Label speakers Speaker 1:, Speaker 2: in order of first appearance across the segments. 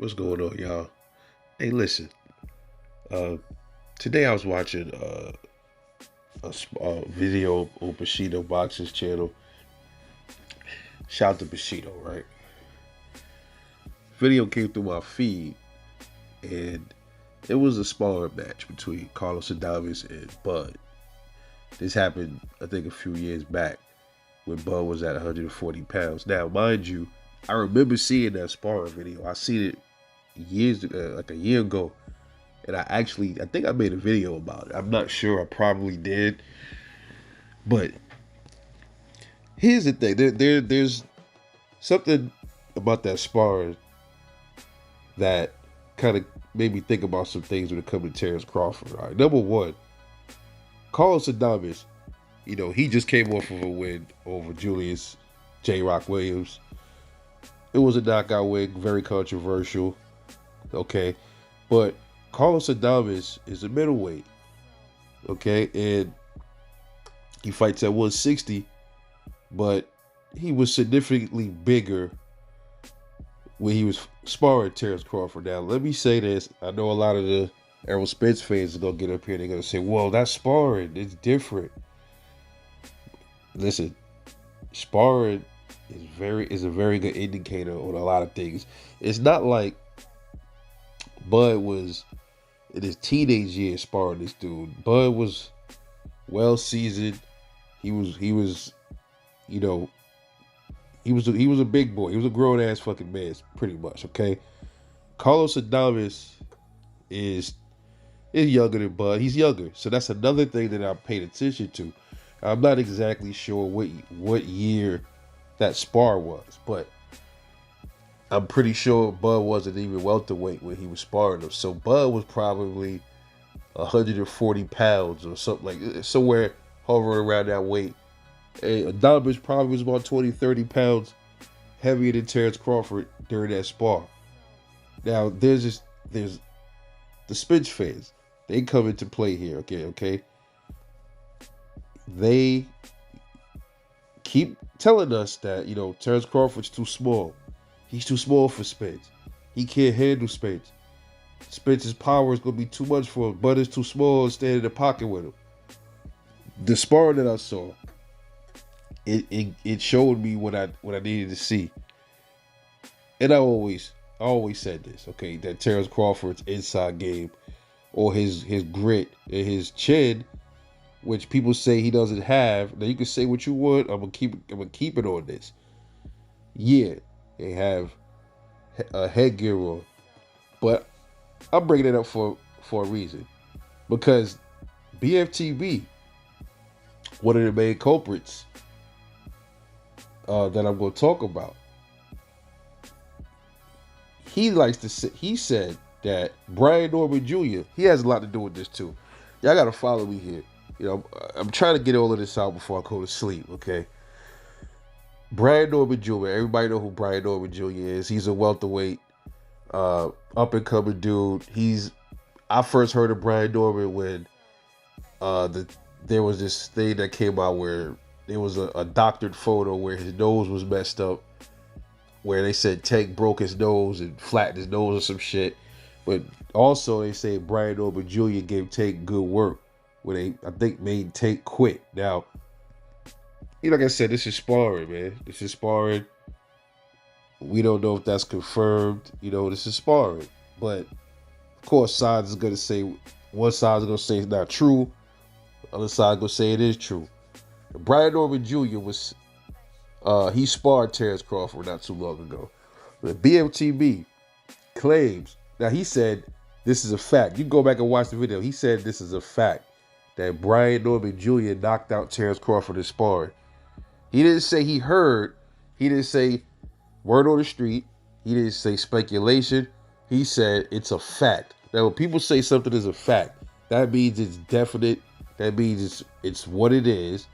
Speaker 1: What's going on, y'all? Hey, listen. Uh, Today I was watching a video on Bushido Box's channel. Shout out to Bushido, right? Video came through my feed, and it was a sparring match between Carlos Adames and Bud. This happened, I think, a few years back when Bud was at 140 pounds. Now, mind you, I remember seeing that sparring video. I seen it years, like a year ago, and I think I made a video about it. I'm not sure. I probably did, but here's the thing. There's something about that sparring that kind of made me think about some things when it comes to Terrence Crawford. All right, number one, Carlos Adames. He just came off of a win over Julius J. Rock Williams. It was a knockout win, very controversial. Okay, but Carlos Adames is a middleweight. Okay, and he fights at 160, but he was significantly bigger when he was sparring Terrence Crawford. Now, let me say this. I know a lot of the Errol Spence fans are going to get up here and they're going to say, well, that's sparring. It's different. Listen, sparring is a very good indicator on a lot of things. It's not like Bud was in his teenage years sparring this dude. Bud was well seasoned. He was, you know, he was a big boy. He was a grown ass fucking man, pretty much. Okay, Carlos Adames is is younger than Bud. He's younger, so that's another thing that I paid attention to. I'm not exactly sure what year that spar was, but I'm pretty sure Bud wasn't even welterweight when he was sparring him. So Bud was probably 140 pounds or something like somewhere hovering around that weight. And Adames probably was about 20, 30 pounds heavier than Terrence Crawford during that spar. Now there's the Spence fans. They come into play here. Okay. They keep telling us that Terrence Crawford's too small. He's too small for Spence. He can't handle Spence. Spence's power is gonna be too much for him. Bud is too small to stand in the pocket with him. The sparring that I saw, it showed me what I needed to see. And I always said this, okay, that Terrence Crawford's inside game or his grit and his chin, which people say he doesn't have. Now you can say what you want. I'm gonna keep it on this. Yeah, they have a headgear on, but I'm bringing it up for a reason because BFTB, one of the main culprits that I'm going to talk about, he said that Brian Norman Jr. He has a lot to do with this too. Y'all got to follow me here. I'm trying to get all of this out before I go to sleep. Okay. Brian Norman Jr. Everybody know who Brian Norman Jr. is. He's a welterweight, up and coming dude. I first heard of Brian Norman when there was this thing that came out where there was a doctored photo where his nose was messed up, where they said Tank broke his nose and flattened his nose or some shit. But also they say Brian Norman Jr. gave Tank good work when they, I think, made Tank quit. Now, like I said, this is sparring, man. This is sparring. We don't know if that's confirmed. This is sparring. But of course, sides is gonna say one side is gonna say it's not true. The other side is gonna say it is true. Brian Norman Jr. he sparred Terrence Crawford not too long ago. The BMTB claims, now he said this is a fact. You can go back and watch the video. He said this is a fact that Brian Norman Jr. knocked out Terrence Crawford in sparring. He didn't say he heard. He didn't say word on the street. He didn't say speculation. He said it's a fact. Now, when people say something is a fact, that means it's definite. That means it's what it is,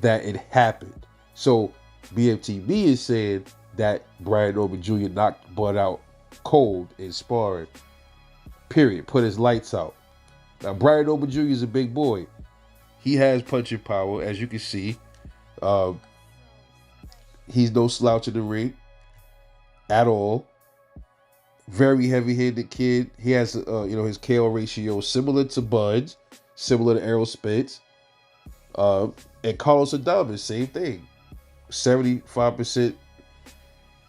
Speaker 1: that it happened. So BMTB is saying that Brian Norman Jr. knocked Bud out cold in sparring. Period. Put his lights out. Now, Brian Norman Jr. is a big boy. He has punching power, as you can see. He's no slouch in the ring at all. Very heavy-handed kid. He has, his KO ratio similar to Bud's, similar to Errol Spence. And Carlos Adames, same thing. 75%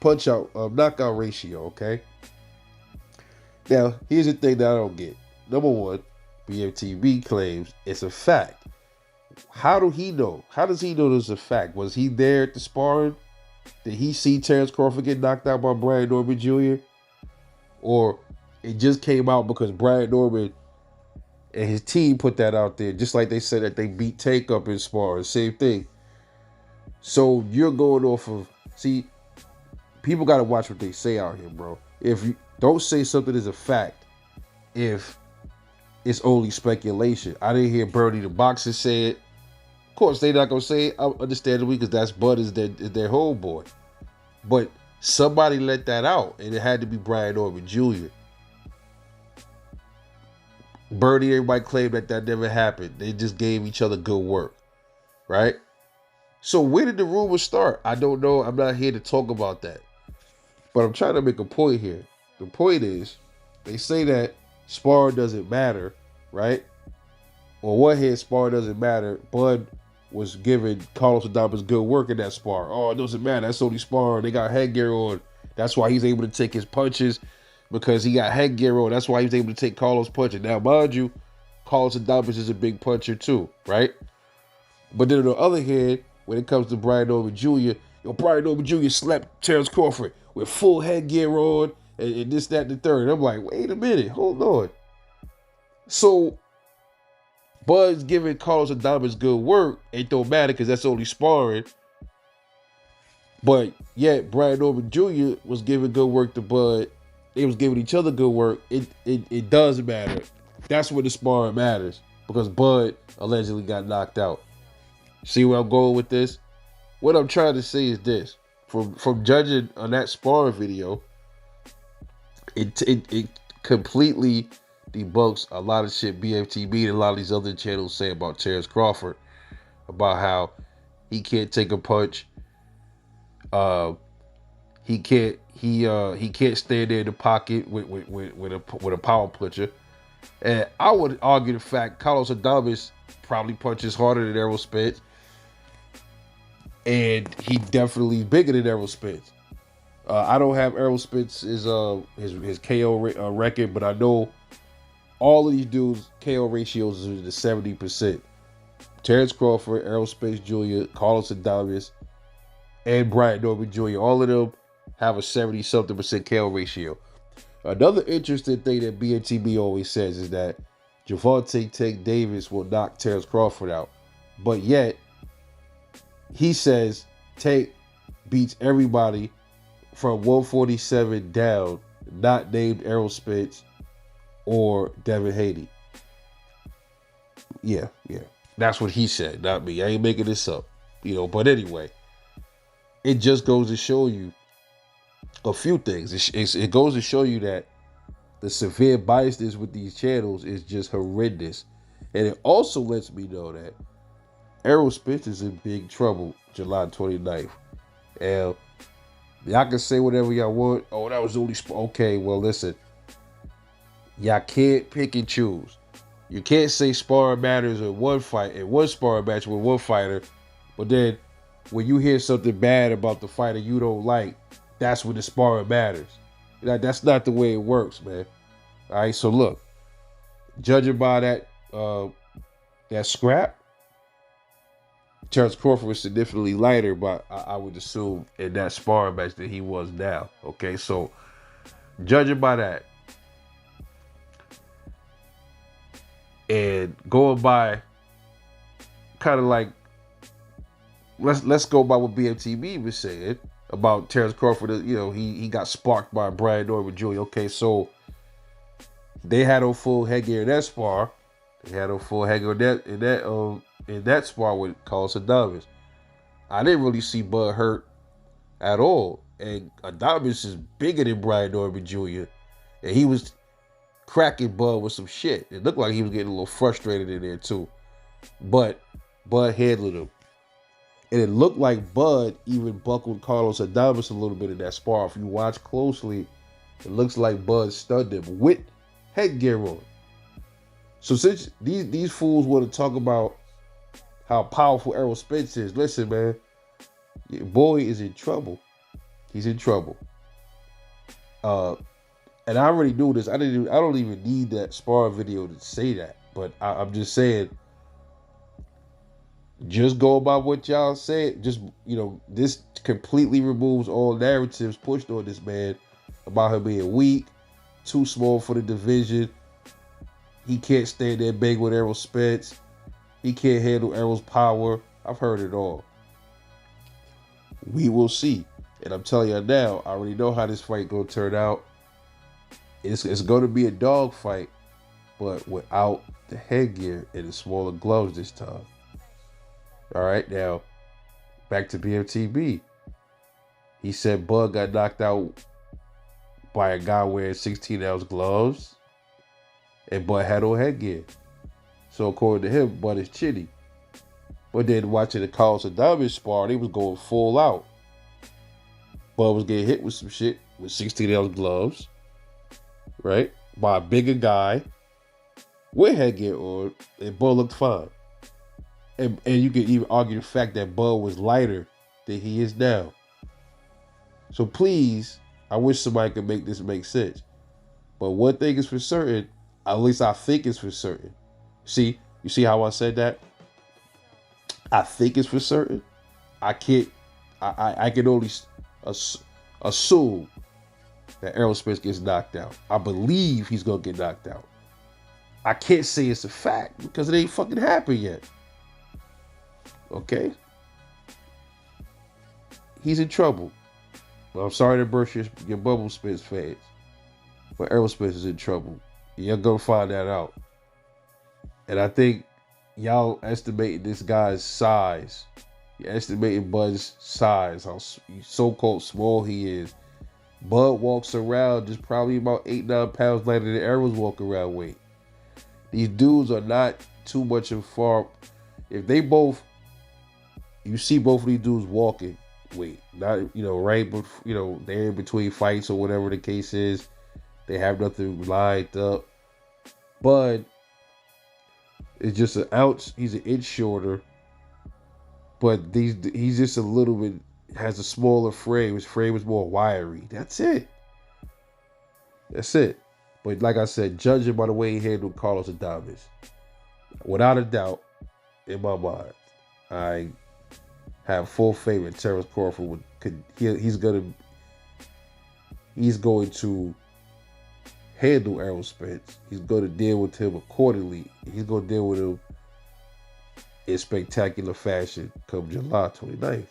Speaker 1: punch out knockout ratio, okay? Now, here's the thing that I don't get. Number one, BMTB claims it's a fact. How do he know? How does he know it's a fact? Was he there at the sparring? Did he see Terrence Crawford get knocked out by Brian Norman Jr.? Or it just came out because Brian Norman and his team put that out there, just like they said that they beat Tank up in sparring. Same thing. So you're going off of, see, people got to watch what they say out here, bro. If you don't say something is a fact, if it's only speculation. I didn't hear Bernie the boxer say it. Of course, they're not gonna say it. I understand it because that's Bud is their homeboy. But somebody let that out, and it had to be Brian Norman Jr. Bernie, everybody claimed that never happened. They just gave each other good work, right? So where did the rumors start? I don't know. I'm not here to talk about that. But I'm trying to make a point here. The point is, they say that spar doesn't matter, right? On one hand, spar doesn't matter. Bud was giving Carlos Adames good work in that spar. Oh, it doesn't matter. That's only spar. They got headgear on. That's why he's able to take his punches because he got headgear on. That's why he's able to take Carlos' punches. Now, mind you, Carlos Adames is a big puncher too, right? But then on the other hand, when it comes to Brian Norman Jr., Brian Norman Jr. slapped Terrence Crawford with full headgear on and this, that, and the third. And I'm like, wait a minute, hold on. So Bud's giving Carlos Adames good work. It don't matter because that's only sparring. But yet Brian Norman Jr. was giving good work to Bud. They was giving each other good work. It does matter. That's where the sparring matters because Bud allegedly got knocked out. See where I'm going with this? What I'm trying to say is this: from judging on that sparring video, it completely debunks a lot of shit BFTB and a lot of these other channels say about Terrence Crawford, about how he can't take a punch. He can't stand there in the pocket with a power puncher. And I would argue the fact Carlos Adames probably punches harder than Errol Spence. And he definitely bigger than Errol Spence. I don't have Errol Spence's his KO record, but I know all of these dudes' KO ratios is in the 70%. Terrence Crawford, Errol Spence Jr., Carlos Adames, and Brian Norman Jr. All of them have a 70-something% KO ratio. Another interesting thing that BNTB always says is that Gervonta Tank Davis will knock Terrence Crawford out. But yet, he says Tank beats everybody from 147 down, not named Errol Spence or Devin Haney. Yeah. That's what he said, not me. I ain't making this up. But anyway, it just goes to show you a few things. It goes to show you that the severe biasness with these channels is just horrendous. And it also lets me know that Errol Spence is in big trouble July 29th. And y'all can say whatever y'all want. Oh, that was only... Okay, well, listen. Y'all can't pick and choose. You can't say sparring matters in one fight, in one sparring match with one fighter, but then when you hear something bad about the fighter you don't like, that's when the sparring matters. That's not the way it works, man. All right, so look, judging by that scrap, Terrence Crawford was significantly lighter, but I would assume in that sparring match that he was now. Okay, so judging by that, and going by kind of like, let's go by what BMTB was saying about Terrence Crawford. He got sparked by Brian Norman Jr. Okay, so they had a full headgear in that spar. They had a full headgear in that spar with Carlos Adames. I didn't really see Bud hurt at all. And Adames is bigger than Brian Norman Jr. And he was cracking Bud with some shit. It looked like he was getting a little frustrated in there too. But Bud handled him. And it looked like Bud even buckled Carlos Adames a little bit in that spar. If you watch closely, It looks like Bud stunned him with headgear on. So since these fools want to talk about how powerful Errol Spence is, listen, man, your boy is in trouble. He's in trouble. And I already knew this. I don't even need that spar video to say that. But I'm just saying, just go about what y'all said. Just, this completely removes all narratives pushed on this man about him being weak, too small for the division. He can't stand there big with Errol Spence. He can't handle Errol's power. I've heard it all. We will see. And I'm telling you now, I already know how this fight gonna turn out. It's gonna be a dog fight, but without the headgear and the smaller gloves this time. All right, now back to BMTB. He said Bud got knocked out by a guy wearing 16-ounce gloves, and Bud had on headgear. So according to him, Bud is chinny. But then watching the Carlos Adames spar, they was going full out. Bud was getting hit with some shit with 16-ounce gloves, right? By a bigger guy with headgear on, and Bud looked fine. And you could even argue the fact that Bud was lighter than he is now. So please, I wish somebody could make this make sense. But one thing is for certain, at least I think it's for certain. See, you see how I said that? I think it's for certain. I can only assume that Errol Spence gets knocked out. I believe he's gonna get knocked out. I can't say it's a fact because it ain't fucking happened yet. Okay? He's in trouble. Well, I'm sorry to burst your bubble, Spence fans, but Errol Spence is in trouble. You're gonna find that out. And I think y'all estimating this guy's size. You're estimating Bud's size, how so-called small he is. Bud walks around just probably about 8-9 pounds lighter than Errol's walk around weight. These dudes are not too much of far. If they both, you see both of these dudes walking weight, not right, but they're in between fights or whatever the case is. They have nothing lined up. Bud is just an ounce. He's an inch shorter, but he's just a little bit, has a smaller frame. His frame is more wiry. That's it. But like I said, judging by the way he handled Carlos Adames, without a doubt, in my mind, I have full faith in Terrence Crawford. He's going to handle Errol Spence. He's going to deal with him accordingly. He's going to deal with him in spectacular fashion come July 29th.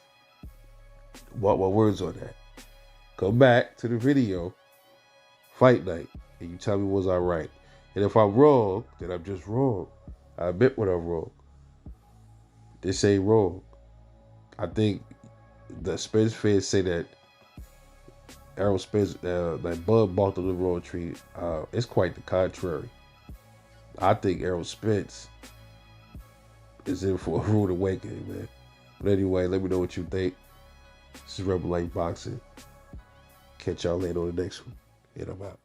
Speaker 1: Mark my words on that. Come back to the video, fight night, and you tell me was I right. And if I'm wrong, then I'm just wrong. I admit when I'm wrong. This ain't wrong. I think the Spence fans say that Errol Spence, that Bud barked on the wrong tree. It's quite the contrary. I think Errol Spence is in for a rude awakening, man. But anyway, let me know what you think. This is Rebel Light Boxing. Catch y'all later on the next one. And I'm out.